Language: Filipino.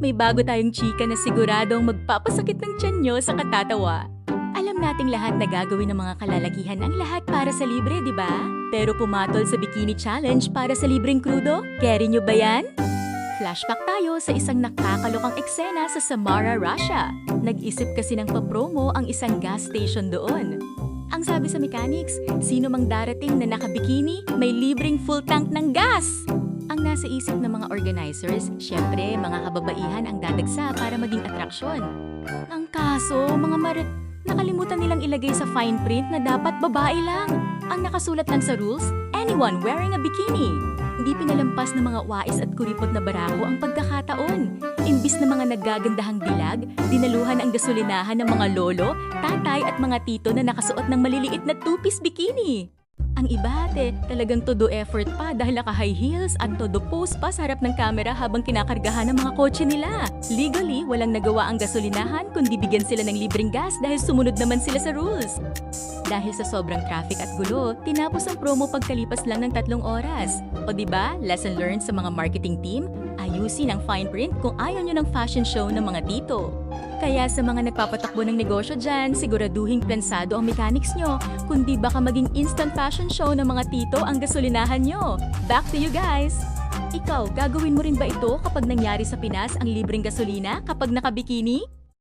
may bago tayong chika na siguradong magpapasakit ng tiyan nyo sa katatawa. Alam nating lahat na gagawin ng mga kalalakihan ang lahat para sa libre, di ba? Pero pumatol sa bikini challenge para sa libreng krudo? Carry nyo ba yan? Flashback tayo sa isang nakakalokang eksena sa Samara, Russia. Nag-isip kasi ng papromo ang isang gas station doon. Ang sabi sa mechanics, sino mang darating na nakabikini, may libreng full tank ng gas! Ang nasa isip ng mga organizers, syempre mga kababaihan ang dadagsa para maging atraksyon. Ang kaso, nakalimutan nilang ilagay sa fine print na dapat babae lang. Ang nakasulat lang sa rules, anyone wearing a bikini. Hindi pinalampas ng mga wais at kuripot na barako ang pagkakataon. Imbis na mga naggagandahang dilag, dinaluhan ang gasolinahan ng mga lolo, tatay at mga tito na nakasuot ng maliliit na two-piece bikini. Ang iba talagang todo effort pa dahil naka-high heels at todo pose pa sa harap ng kamera habang kinakargahan ng mga kotse nila. Legally, walang nagawa ang gasolinahan kundi bigyan sila ng libreng gas dahil sumunod naman sila sa rules. Dahil sa sobrang traffic at gulo, tinapos ang promo pagkalipas lang ng 3 oras. O diba, lesson learned sa mga marketing team, ayusin ang fine print kung ayaw nyo ng fashion show ng mga tito. Kaya sa mga nagpapatakbo ng negosyo dyan, siguraduhing plansado ang mechanics nyo, kundi baka maging instant fashion show ng mga tito ang gasolinahan nyo. Back to you guys! Ikaw, gagawin mo rin ba ito kapag nangyari sa Pinas ang libreng gasolina kapag nakabikini?